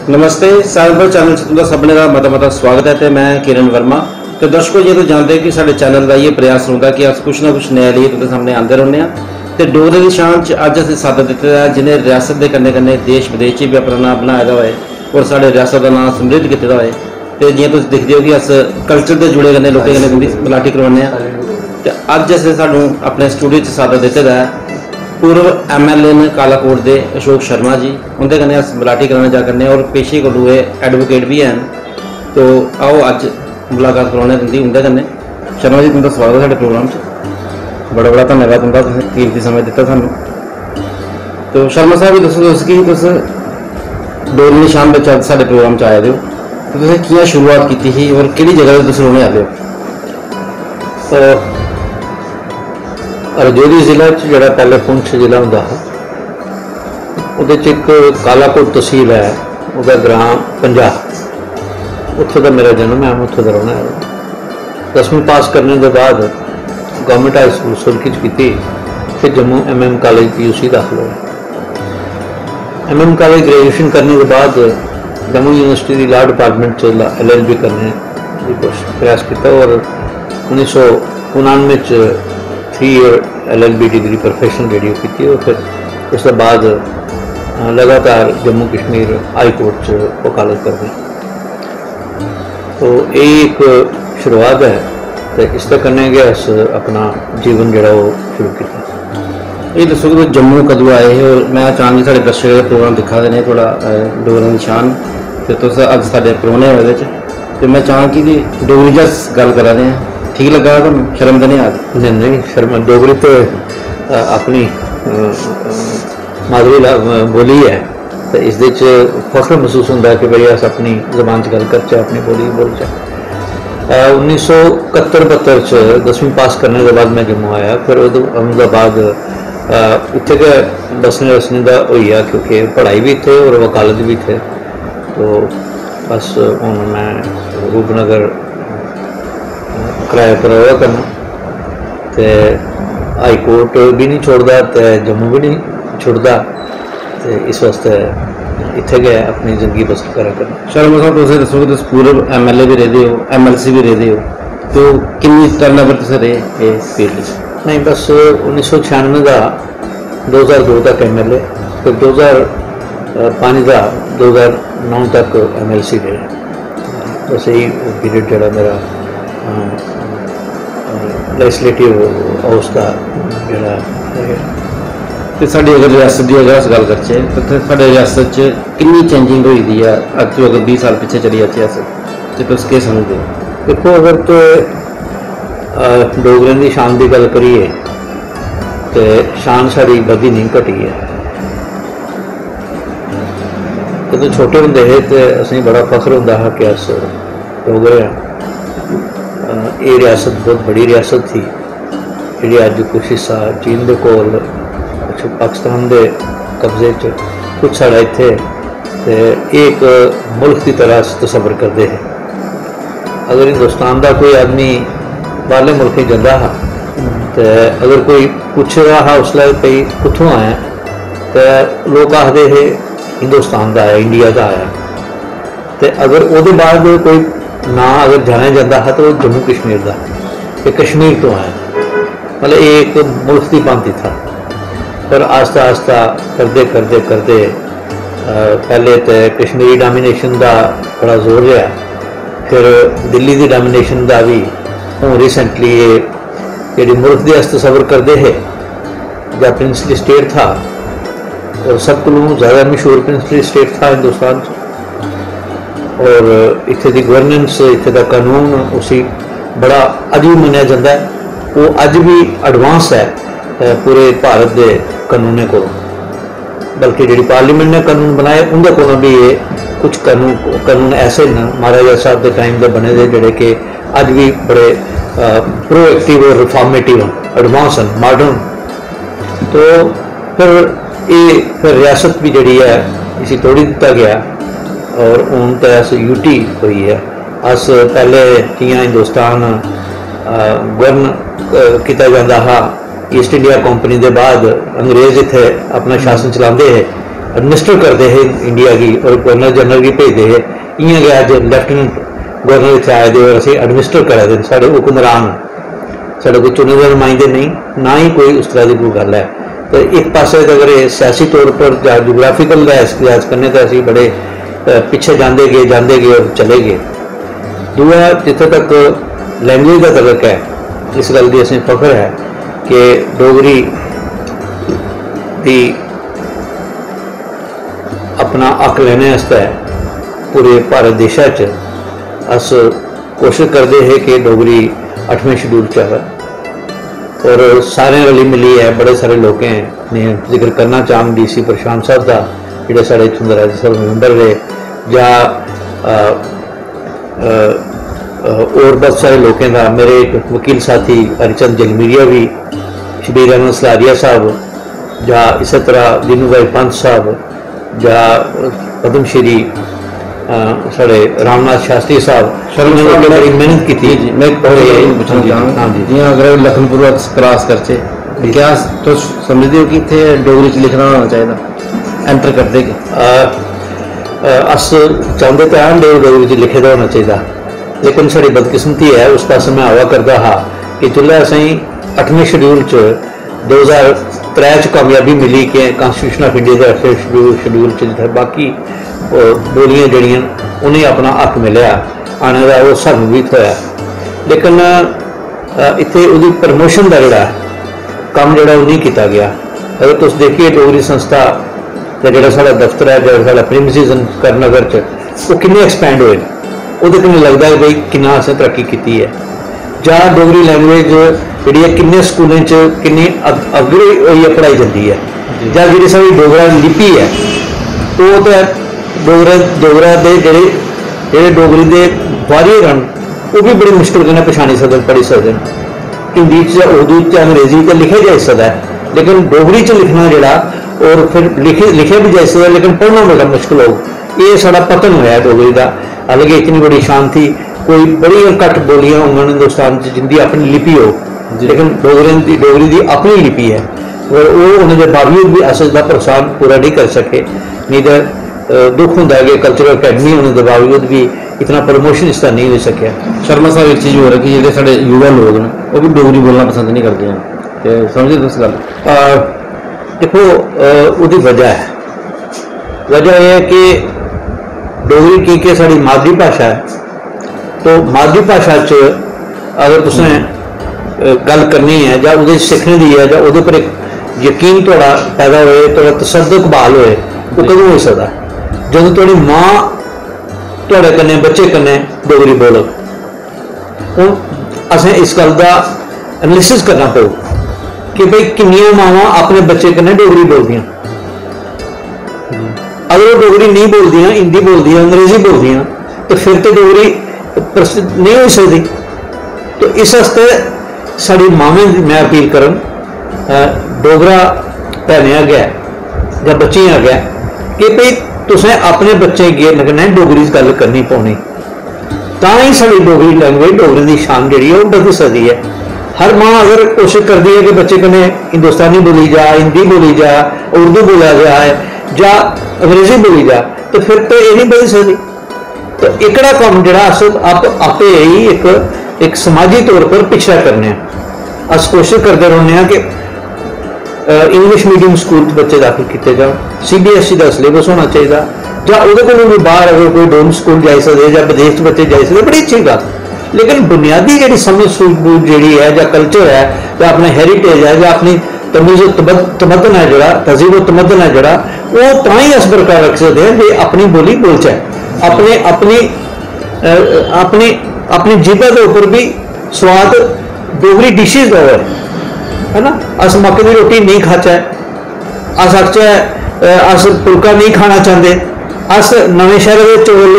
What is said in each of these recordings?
नमस्ते cyber channel से तुहाडा सबने का मता मता स्वागत है। तो मैं किरण वर्मा। तो दर्शकों जी तो जानते हैं कि साडे चैनल का ये प्रयास होंदा कि अस कुछ ना कुछ नया लिए तुहाडे सामने आंदे रहने हैं। तो डोगरे की शान च अज असीं सादा दित्ते दा जिन्हें रियासत के कन्ने कन्ने देश विदेश च भी अपना नाम बनाए दा होए और साडे रियासत का नाम समृद्ध कीते दा होए। तो जियां तुसीं दिखदे हो कि अस कल्चर दे जुड़े कन्नै लोकें कन्नै मलाटी करवाने आं। ते अज असें सानूं अपने स्टूडियो च सादा दित्ते दा है पूर्व MLA ने कालाकोट के अशोक शर्मा जी, उनके कन्नै अस मलाटी कराने जा करने और पेशे को एडवोकेट भी हैं। तो आओ अज मुलाकात करवाने तुंदी उंदे कन्नै। शर्मा जी तुंदा स्वागत है साडे प्रोग्राम च। बड़ा बड़ा धन्यवाद तुंदा, तुसें कीमती समय दिता सानूं। तो शर्मा साहब जी दस्सो तुस कि तुस डोगरी निशान विच अज साडे प्रोग्राम च आए दे हो। तो तुसें कियां शुरुआत कीती ही और किहड़ी जगह ते तुस रौहने आए हो? रजौरी जिला जोड़ा पहले पुंछ जिला होंदा है उहदे च एक कालाकोट तहसील है, वह ग्राम पंजाह, उत्थों का मेरा जन्म है। मैं उत्थों का रहना है। 10वीं पास करने के बाद गवर्नमेंट हाई स्कूल सुरखी की, फिर जम्मू MM कॉलेज PUC दाखिल हुआ। MM कॉलेज ग्रेजुएशन करने के बाद जम्मू यूनिवर्सिटी की लॉ डिपार्टमेंट LLB करने की कोशिश प्रयास किया और 1999 3 year LLB degree professional radio की और फिर उसके बाद लगातार जम्मू कश्मीर हाई कोर्ट वकालत कर रहे। तो ये एक शुरुआत है। तो इसका करने गया अस अपना जीवन जोड़ा वो शुरू किया। ये दसो कि जम्मू कदों आए हैं और मैं चाहूँगी साढ़े दर्शक प्रोग्राम दिखा देने थोड़ा डोगरा निशान। तो तुस अज साढ़े परौने हो तो मैं चाहूँगी कि डोगरी च गल करा रहे हैं। ठीक लगा तुम? शर्म तो नहीं आ रही? नहीं शर्म, डोगरी तो अपनी मादरी बोली है। तो इस फख्र महसूस होता है कि भाई अस अपनी जबान गल करचे, अपनी बोली बोलचे। 1971-72 10वीं पास करने के बाद मैं जम्मू आया। फिर उसके बाद इतने के बसने वसने का होइया क्योंकि पढ़ाई भी थे और वकालत भी थे। तो बस हूँ मैं रूपनगर किराए पर रहा करना। तो हाई कोर्ट भी नहीं छोड़ता तो जम्मू भी नहीं छोड़ता। तो इस वास्ते इत्थे गए अपनी जिंदगी बसर करा करना। शर्मा साहब तुसें दसो कि तुस पूर्व MLA भी रहे हो, MLC भी रहे हो। तो कितनी टर्नओवर तुसें रहे इस फील्ड च? नहीं बस 1996 का 2002 तक MLA, फिर 2005 का 2009 तक MLC रहे। बस यही पीरियड जोड़ा मेरा लेजिस्लेटिव हाउस का जोड़ा है। तो साड़ी अगर रियासत की अगर अस गल करचे तो साढ़े रियासत कितनी चेंजिंग हुई दी है अज तो अगर 20 साल पिछले चली जाचे अस तो तुस केह् समझदे हो? देखो अगर तो डोगरें की शान की गल करिए तो शान साड़ी बधी नहीं घटी है। जो छोटे होंदे हे तो असें बड़ा फख्र होंदा हा कि अस डोगरे हैं। ये रियासत बहुत बड़ी रियासत थी जी अज कुछ हिस्सा चीन के कोल, कुछ पाकिस्तान के कब्जे च, कुछ साढ़ा इत्थे। ते एक मुल्क की तरह तस्वर करते हैं। अगर हिंदुस्तान का कोई आदमी बाहरले मुल्क जाता हा तो अगर कोई पूछेगा हा उसले भाई कुत्थों आया तो लोग आखते है हिंदुस्तान का आया, इंडिया का आया। तो अगर वो बाद कोई ना अगर जाना जाता है तो जम्मू कश्मीर का, कि कश्मीर तो आया, मतलब एक मुल्क की भांति था। पर आस्ता आस्ता करते करते करते पहले तो कश्मीरी डोमिनेशन का बड़ा जोर रहा, फिर दिल्ली की डोमिनेशन का भी। हूँ रिसेंटली ये जी मुल्क की अस तस्वर करते हैं जब प्रिंसली स्टेट था और सब को ज़्यादा मशहूर प्रिंसली स्टेट था हिंदुस्तान। और इत्थे दी गवर्नेंस, इत्थे दा कानून उसी बड़ा अज भी मनिया जाता है। वो अज भी एडवांस है पूरे भारत के कानूने को। बल्कि जी पार्लीमेंट ने कानून बनाए उनके को भी ये कुछ कानून ऐसे न महाराजा साहब के टाइम के बने दे जोड़े कि अज भी बड़े प्रोएक्टिव और रिफॉर्मेटिव एडवांस हैं, मॉडर्न। तो फिर रियासत भी जी है इसी तोड़ी दिता गया और हूँ तो अस यूटी हुई है। अस पहले किया हिंदुस्तान गवर्न किया जाता हा ईस्ट इंडिया कंपनी के बाद अंग्रेज इत्थे अपना शासन चलाते हैं एडमिनिस्टर करते हैं इंडिया की और गवर्नर जनरल की भेजते हैं, इं गै अज लैफ्टिनेंट गवर्नर इतने आए दे और असी एडमिनिस्टर करा दे, साढ़े हुक्मरान, साढ़े कोई चुने हुए नुमाइंदे नहीं, ना ही कोई उस तरह की कोई गल है। तो एक पासे अगर ये सियासी तौर पर या जोग्राफिकल लिहाज करने तो असी बड़े पिछे जाते गए और चले गए। दूआ जिथे तक लैंग्वेज का तलक है, इस गल की असें फख्र है कि डोगरी की अपना हक लेने वास्ते पूरे भारत देशा च अस कोशिश करते हैं कि डोगरी 8वें शेड्यूल च आवे और सारे रली मिली है। बड़े सारे लोग ने जिक्र करना चाहूँ DC प्रशांत साहब का, जोड़े साढ़े इतों राज्य सभा मैंबर रहे, या और बहुत सारे लोगों का, मेरे एक वकील साथी हरिचंद जलमीरिया भी, श्री रमन सलारिया साहब, या इस तरह दीनू भाई पंत साहब, या पद्म श्री साढ़े रामनाथ शास्त्री साहब, उन्होंने बड़ी मेहनत की थी। मैं पूछना चाहूँगा, हाँ जी, अगर लखनपुर क्रॉस करचे क्या तो समझते हो कि इतने डोगरी च लिखना होना चाहिए एंटर करते कि अस चाहते तो हैं डोगरी च लिखे दा होना चाहिए, लेकिन साड़ी बदकिस्मती है उस पास मैं आवा करता हाँ कि जिसलै असें 8वें शेड्यूल च 2003 च कामयाबी मिली कि कॉन्स्टिट्यूशन ऑफ इंडिया के 8वें शेड्यूल च बाकी बोलियां जड़ियां उन्हें अपना हक मिले आने का, वो सानू भी थोया, लेकिन इतने उसकी प्रमोशन का जोड़ा काम जोड़ा नहीं किया गया। अगर तुम देखिए डोगरी संस्था का जोड़ा साढ़ा दफ्तर है, जो साढ़ा प्रीमिसेस करनगर च वो किन्ने एक्सपैंड होए, वो किन्ने लगता है भाई किन्ना असें तरक्की की है, जहाँ डोगरी लैंग्वेज जी किन्ने स्कूलों किन्नी अग्गे होइए पढ़ाई जाती है, ਜਾਂ ਜਿਹੜੀ ਸਾਡੀ डोगरा लिपि है वो तो डोगरा के ਜਿਹੜੇ डोगरी के वारियर हैं वो भी बड़ी मुश्किल कन्नै पछाणी सकते पढ़ी सकते हैं। हिंदी च उर्दू च अंग्रेजी तो लिखे जाई सकता है, लेकिन डोगरी च लिखना जोड़ा और फिर लिखे भी जाई सकता है, लेकिन पढ़ना बड़ा मुश्किल हो। ये साड़ा पतन होया डोगरी का। हालांकि इतनी बड़ी शान थी, कोई बड़ी घट बोलियां होंगे हिंदुस्तान जिंदी अपनी लिपि हो, लेकिन डोगरी की अपनी लिपि है और वो उन्होंने बावजूद भी अस इसका प्रसार पूरा नहीं कर सके। नहीं तो दुख होंगे कि कल्चरल अकैडमी होने के बावजूद भी इतना प्रमोशन इसका नहीं हो सकिया। शर्मा साहब एक चीज़ हो रही है कि जो युवा लोग हैं वो भी डोगरी बोलना पसंद नहीं करते हैं, तो समझे इस गल? देखो उसकी वजह यह है कि डोगरी क्योंकि साड़ी मादरी भाषा है, तो मादरी भाषा अगर तुसें गल करनी है या वो सीखने की है, या वो पर एक यकीन थोड़ा पैदा होए, थोड़ा तसद्दुक बहाल होए, वो कदों हो सकता है जब थोड़ी माँ थोड़े कन्ने बच्चे कन्ने डोगरी बोलो। हूँ असें इस गल का एनालिसिस करना पो कि भाई किन्नियां मावां अपने बच्चे कन्ने डोगरी बोलदियां, अगर वो डोगरी नहीं बोलदियां, हिंदी बोलदियां, अंग्रेजी बोलदियां, तो फिर तो डोगरी प्रसिद्ध नहीं हो सकती। तो इस वास्ते साड़ी मावें मैं अपील करन डोगरा भैनें अग्गै या बच्चियां अग्गै कि भाई तुसें अपने बच्चे कन्नै डोगरी गल करनी पौनी, तां ही साड़ी डोगरी लैंग्वेज डोगरी की शान जी है बधी सकती है। हर माँ अगर कोशिश करती है कि बच्चे कन्नै हिंदुस्तानी बोली जा, हिंदी बोली जा, उर्दू बोला जाए या अंग्रेजी बोली जा, तो फिर तो ये नहीं बधी सकती। तो एकड़ा काम जोड़ा अस आपे ही एक समाजी तौर पर पिछड़ा करने, अस कोशिश करते रहने कि इंग्लिश मीडियम स्कूल बच्चे दाखिल किए जाओ, CBSE का सिलेबस होना चाहिए, या वो भी बाहर अगर कोई डोम स्कूल जाई सकते या विदेश बच्चे जाई सकते, बड़ी अच्छी गल। लेकिन बुनियादी जी समझ सूझबूझ जी है, या कल्चर है, या अपना हैरीटेज है, या अपनी तमीज़ तमदन है जोड़ा, तहजीब तमदन है जोड़ा, वो तो ही अस बरकरार रख सकते हैं जो अपनी बोली बोलचे, अपने अपनी अपनी अपनी जीभा के उपर भी स्वाद डोगरी डिशेज का है ना। अस मक्के की रोटी नहीं खाचे, अस आखचे अस फुलका नहीं खाना चाहते, अस नवे शहर के चौल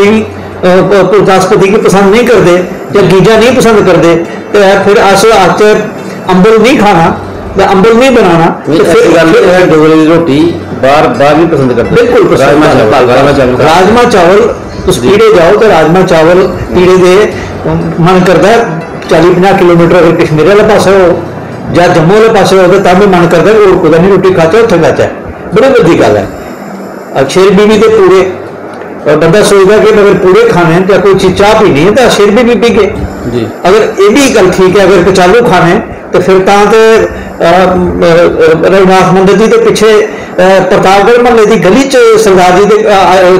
गुरदासपति की पसंद नहीं करते या गीजा नहीं पसंद करते, तो फिर अस आखचे अंबल नहीं खाना या अंबल नहीं बनाना, तो फिर डोगरी की रोटी बाहर भी पसंद करते। बिल्कुल राजमा चावल तुम पीड़े जाओ तो राजमा चावल पीड़े दे मन करता है 40-50 किलोमीटर अगर कश्मीर वाले पास हो या जम्मू वाले पास हो तो भी मन करता है और कुछ नहीं रोटी खाचा उत्थे खाचा, बड़ी बड़ी गल है। शेर बीबी के पूरे, और बंदा सोचता कि अगर पूरे खाने हैं तो कोई चीज चाह पीनी है तो शेर भी पी के जी। अगर ये भी गल ठीक है, अगर कचालू खाने तो फिर रघुनाथ मंदिर जी के पिछे प्रतापगढ़ महल्ले की गली च सरदार जी के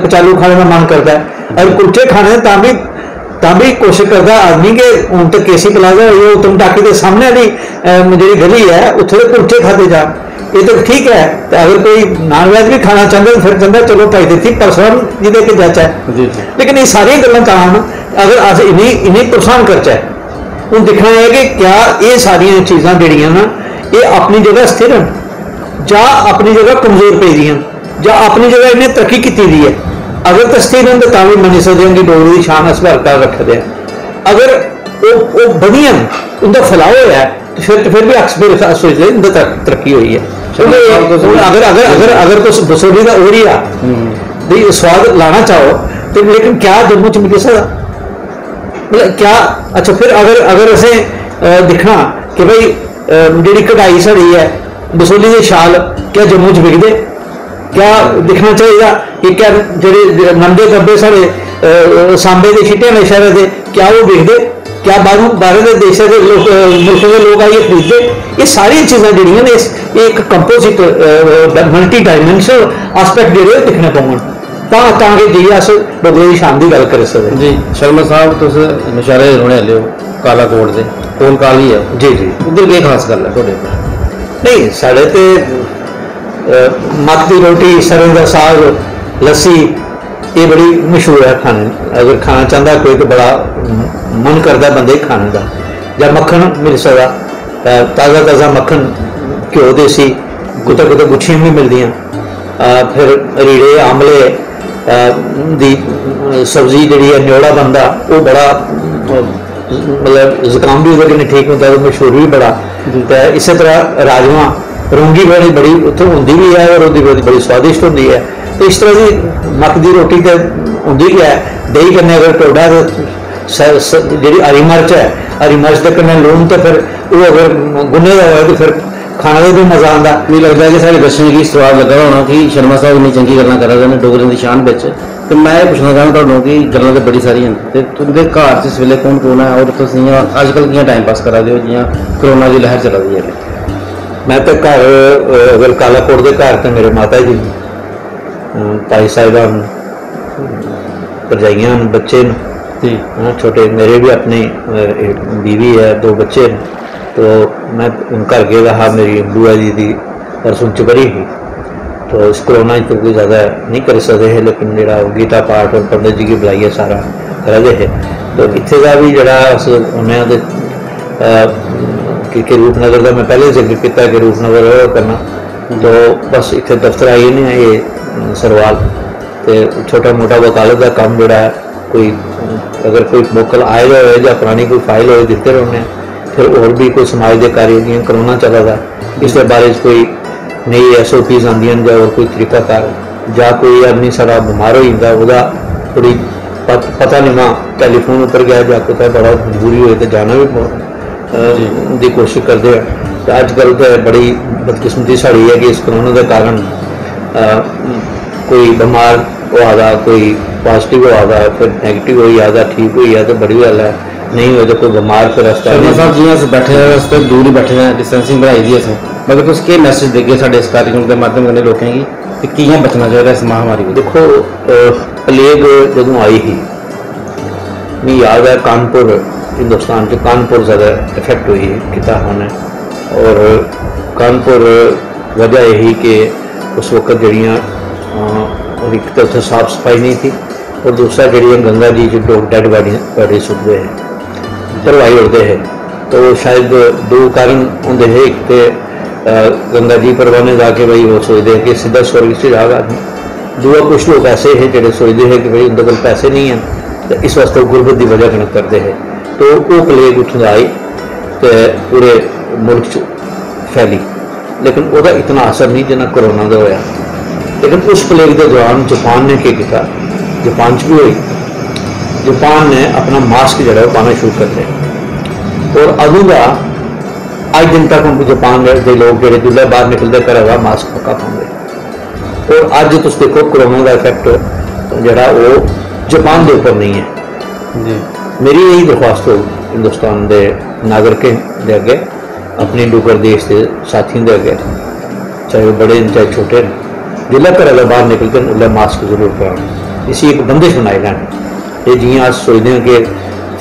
कचालू खाने का मन करता है। अगर कुल्चे खाने भी कोशिश करता आदमी के हूँ तो केसी प्लाजा उत्तम टाकी के सामने वाली जी गली है उत्थे कुल्चे खाते जा, ये तो ठीक है। तो अगर कोई नॉन वैज भी खाना चाहता तो फिर कहता चलो भाई देती परसों जी के जाचा है। लेकिन ये सारी गल्लां तां अगर अस इन्हीं प्रोत्साहन करचै, हूँ देखना है कि क्या ये सारिया चीज़ां जिहड़ियां ना ये अपनी जगह स्थिर हैं जां अपनी जगह कमजोर पे दियां जां अपनी जगह इन्हें तरक्की की दी है। अगर तो स्थिर हैं तो भी मनी सकते हैं कि डोगरी की शान अस बरकरार रखते हैं। अगर वो बधिया उनका फैलाव होया तो फिर भी अक्सर सोचते उनकी तरक्की हुई है। अगर अगर अगर अगर तुम बसोली का ओरी आ भी स्वाद लाना चाहो तो लेकिन क्या जम्मू च मिली सकता, मतलब क्या? अच्छा फिर अगर असें दिखना कि भाई जी कढ़ाई साड़ी है बसोली के शाल क्या जम्मू च बिकते, क्या दिखना चाहिए कि क्या जो नंदे डब्बे साढ़े सांबे के छिट्टे वाले शहर के क्या वो बिकते, क्या बाहर के देशों के लोग मुल्कों के लोग आइए खरीदते। ये सारी चीज़ां जिहड़ियां ने एक कंपोजिट मल्टी डायमेंशनल आस्पेक्ट जो दिखने पावन ताकि जी अस डोगरी की शान की गल कर सकते जी। शर्मा साहब तुस नशारे दे रौहने आह्ले हो, कालाकोट दे कोल काल ही है जी जी, उधर केह् खास गल है तुहाडे? नहीं साढ़े ते मक्क की रोटी सरों का साग लस्सी ये बड़ी मशहूर है खाने। अगर खाना चाहता कोई तो बड़ा मन करता बंदे खाने का, या मक्खन मिल सकता ताज़ा ताज़ा मक्खन घ्यो देसी, कुतै कुतै गुच्छियां भी मिलदियां, फिर रीड़े आमले दी सब्जी जी न्योड़ा बनता वो बड़ा मतलब जुकाम भी वो ठीक होता है, मशहूर भी बड़ा। तो इस तरह राजमा रौंगी बड़ी उत्थों होंगी भी है और बड़ी स्वादिष्ट होंगी है। तो इस तरह की मक्क की रोटी तो होंगी है, दही कन्नै अगर टोडा जी हरी मिर्च है, हरी मिर्च के कन्नै लून तो फिर वो अगर गुन्ने का हो तो फिर खाने का भी मजा आता। मुझे लगता है कि सारे दर्शकों की स्वाद लगा होना कि शर्मा साहब इन्नी चंगी गल्लां करा रहे हैं डोगरी की शान बिच। तो मैं ये पूछना चाहना तुहानूं कि गल्लां तो बड़ी सारियां ते तुंदे घर च इस वेले कौन कौन है और तुस अजकल कियां टाइम पास करा दे हो जियां कोरोना की लहर चला दी है? मैं तो घर अगर कालाकोट के घर तो मेरे माता जी भाई साहिबान भरजाइयां बच्चे जी छोटे, मेरे भी अपनी बीवी है, 2 बच्चे। तो मैं घर गया रहा, मेरी बुआ जी की परसों चुपरी ही, तो इस कोरोना तो कोई ज़्यादा नहीं कर सकते हैं, लेकिन जोड़ा गीता पाठ और पंडित जी की बुलाइए सारा करा है। तो इतने का भी जोड़ा उन्हें कि रूपनगर का मैं पहले जिक्र किया कि रूपनगर करना, तो बस इतने दफ्तर आई नहीं ये सरवाल तो छोटा मोटा वकालत का काम जोड़ा है, कोई अगर कोई मोकल आए हो या पुरानी कोई फाइल हो दिते रहने, फिर और भी कोई समाज के कार्य जियां करोना चला था इसके बारे कोई नई SOPs आंदियां या और कोई तरीकाकार या कोई आदमी सारा बीमार हो जाता वह थोड़ी पता नहीं मां टैलीफोन पर गया या कुछ बड़ा मजबूरी हुई तो जाना भी की कोशिश करते हैं। तो अजकल तो बड़ी बदकिस्मती साड़ी है कि इस कोरोना के कारण कोई बीमार हो आता, कोई पॉजिटिव हो आता, फिर नैगेटिव हो जाता, ठीक हो जाता, बड़ी गल है। नहीं हो तो कोई बीमार फिर शर्मा साहब जी अस बैठे अस तो दूर ही बैठे हैं, डिस्टेंसिंग बनाई दी असें, मतलब तुस केह् मैसेज देगे साढ़े इस कार्यक्रम के माध्यम कन्नै लोकें गी कि कि'यां बचना चाहिए इस महामारी को? देखो प्लेग जदों आई ही मिगी याद है कानपुर हिंदुस्तान के कानपुर ज़्यादा इफेक्ट हुई किता होने, और कानपुर वजह यही कि उस वक्त जड़ियाँ एक तो उत्थे साफ सफाई नहीं थी और दूसरा जड़ियाँ गंगा जी जो लोग डेड बॉडी सुटते हैं भरवाई उड़ते हैं, तो शायद 2 कारण होंगे है। एक तो गंगा जी परवाने जाके भाई वो सोचते हैं कि सीधा स्वर्ग से जाएगा आदमी, दूआ कुछ लोग ऐसे हैं जो सोचते हैं कि भाई उनके कोल पैसे नहीं हैं तो इस वास्ते गुरबत की वजह कन करते हैं। तो वो प्लेग उत्थों आई तो पूरे मुल्क च फैली, लेकिन वह इतना असर नहीं जितना कोरोना का होया। लेकिन उस प्लेग के दौरान जापान ने क्या किया, जापान भी हुई, जापान ने अपना मास्क जो है पाना शुरू कर दिया और अदों का अज दिन तक जापान के लोग जो जिले बाहर निकलते घर का मास्क पक्का पाते। और अज तुम देखो कोरोना का इफेक्ट जोड़ा वो जापान के उपर नहीं है जी। मेरी यही दरख्वास्त हो हिंदुस्तान के नागरिकों के अगे, अपने डुगर देश के साथियों के अगे, चाहे वो बड़े चाहे छोटे, जिला घर बाहर निकलते हैं उसमें मास्क जरूर पान। इसी एक बंदिश बनाई लैन। ये जियां अस सोचते हैं कि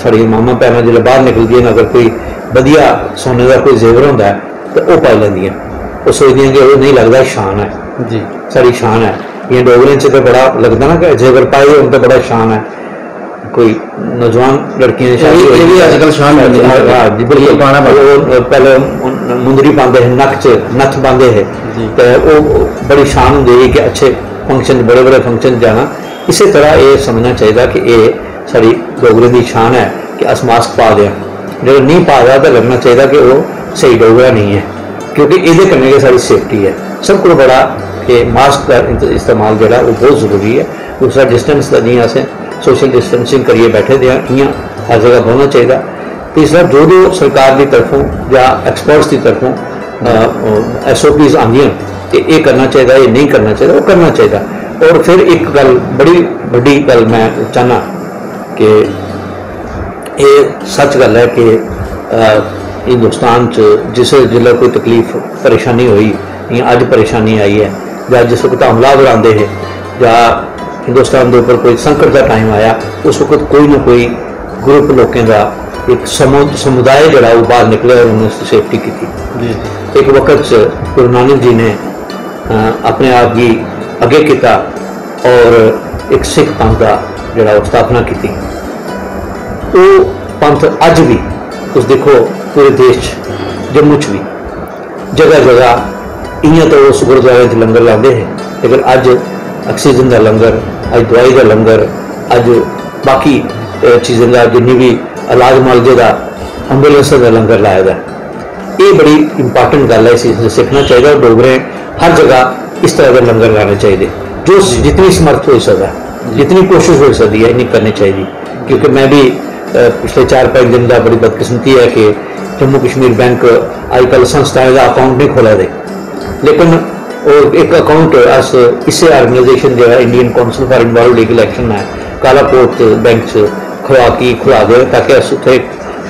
साड़ी मामा भैन जो बाहर निकलती हैं, अगर कोई वधिया सोने का कोई जेवर होंदा है तो वह पाई लैंदियां, वो सोचती हैं कि वो नहीं लगता शान है जी, साड़ी शान है। ये डोगरें तो बड़ा लगता ना कि जेवर पाए हो तो बड़ा शान है। कोई नौजवान लड़कियां आजकल शान है जी, बिल्कुल पाना पहले मुंदरी पाते हैं, नक च नथ पाते हैं, तो वो बड़ी शान होंगी कि अच्छे फंक्शन, बड़े बड़े फंक्शन जाना। इसी तरह ये समझना चाहिए कि ये साड़ी डोगरे की शान है कि अस मास्क पा दें। जो नहीं पा रहा तो लगना चाहिए कि वो सही डोगरा नहीं है, क्योंकि ये करने की सारी सेफ्टी है। सब को बड़ा कि मास्क का इस्तेमाल जोड़ा वो बहुत जरूरी है। दूसरा डिस्टेंस का नहीं असें सोशल डिस्टेंसिंग करिए बैठे दे इं हर जगह होना चाहिए। तीसरा जो सरकार की तरफों या एक्सपर्ट्स की तरफों SOPs आंदियां कि ये करना चाहिए, ये नहीं करना चाहिए, वो करना चाहिए। और फिर एक गल बड़ी बड़ी गल मैं चाहना कि ये सच गल है कि हिंदुस्तान जिस जिले कोई तकलीफ परेशानी हुई या अज परेशानी आई है, या जिस वक्त हमलावर आते हैं, या हिंदुस्तान के उपर कोई संकट का टाइम आया, उस वक्त कोई ना कोई ग्रुप लोगों का एक समुदाय जरा वो बाहर निकले और उन्होंने सेफ्टी की। एक वक्त गुरु नानक जी ने अपने आप की अगे किया और एक सिख पंथ का जरा स्थापना की। वो पंथ अज भी तुम देखो पूरे देश जम्मू च भी जगह जगह इं तो उस गुरुद्वारे लंगर लाते हैं, लेकिन अज ऑक्सीजन का लंगर, अज दवाई का लंगर, अज बाकी चीज़ों का जिन्नी भी इलाज मुआलजे का एंबूलेंस का लंगर लाया था। ये बड़ी इंपॉर्टेंट गल है, इसे सीखना चाहिए। डोगरे हर जगह इस तरह के लंगर लाने चाहिए, जो जितनी समर्थ हो सकता है, जितनी कोशिश हो सकती है इन्हें करनी चाहिए। क्योंकि मैं भी पिछले 4-5 दिन का बड़ी बदकिस्मती है कि जम्मू कश्मीर बैंक अजकल संस्थाएं का अकाउंट नहीं खोला दे, लेकिन और एक अकाउंट अस इसे ऑर्गेनाइजेशन जो है Indian council for involved legal action है कालाकोट बैंक खुला दे, ताकि अस उत्थे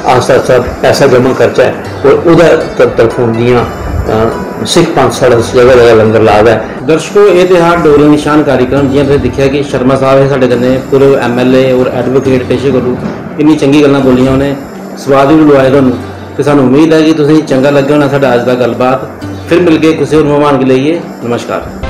आस्ता आस्ता पैसा जमा करचा और उहदे तरफों जियां सिख पंथ साढ़ा जगह जगह लंगर ला है। दर्शकों ये त्यौहार डोगरे निशान कार्यक्रम जियां तुसीं दिखा कि शर्मा साहब है साढ़े कन्नै पूरे MLA और एडवोकेट पेशे कोलू इन्नी चंगी गल्लां बोलियां, उन्हें स्वाद भी लुआए तुहानूं ते सानूं उम्मीद है कि तुसीं चंगा लग्गे होना साडा अज दा गलबात। फिर मिल के किसी और मेहमान के लिए नमस्कार।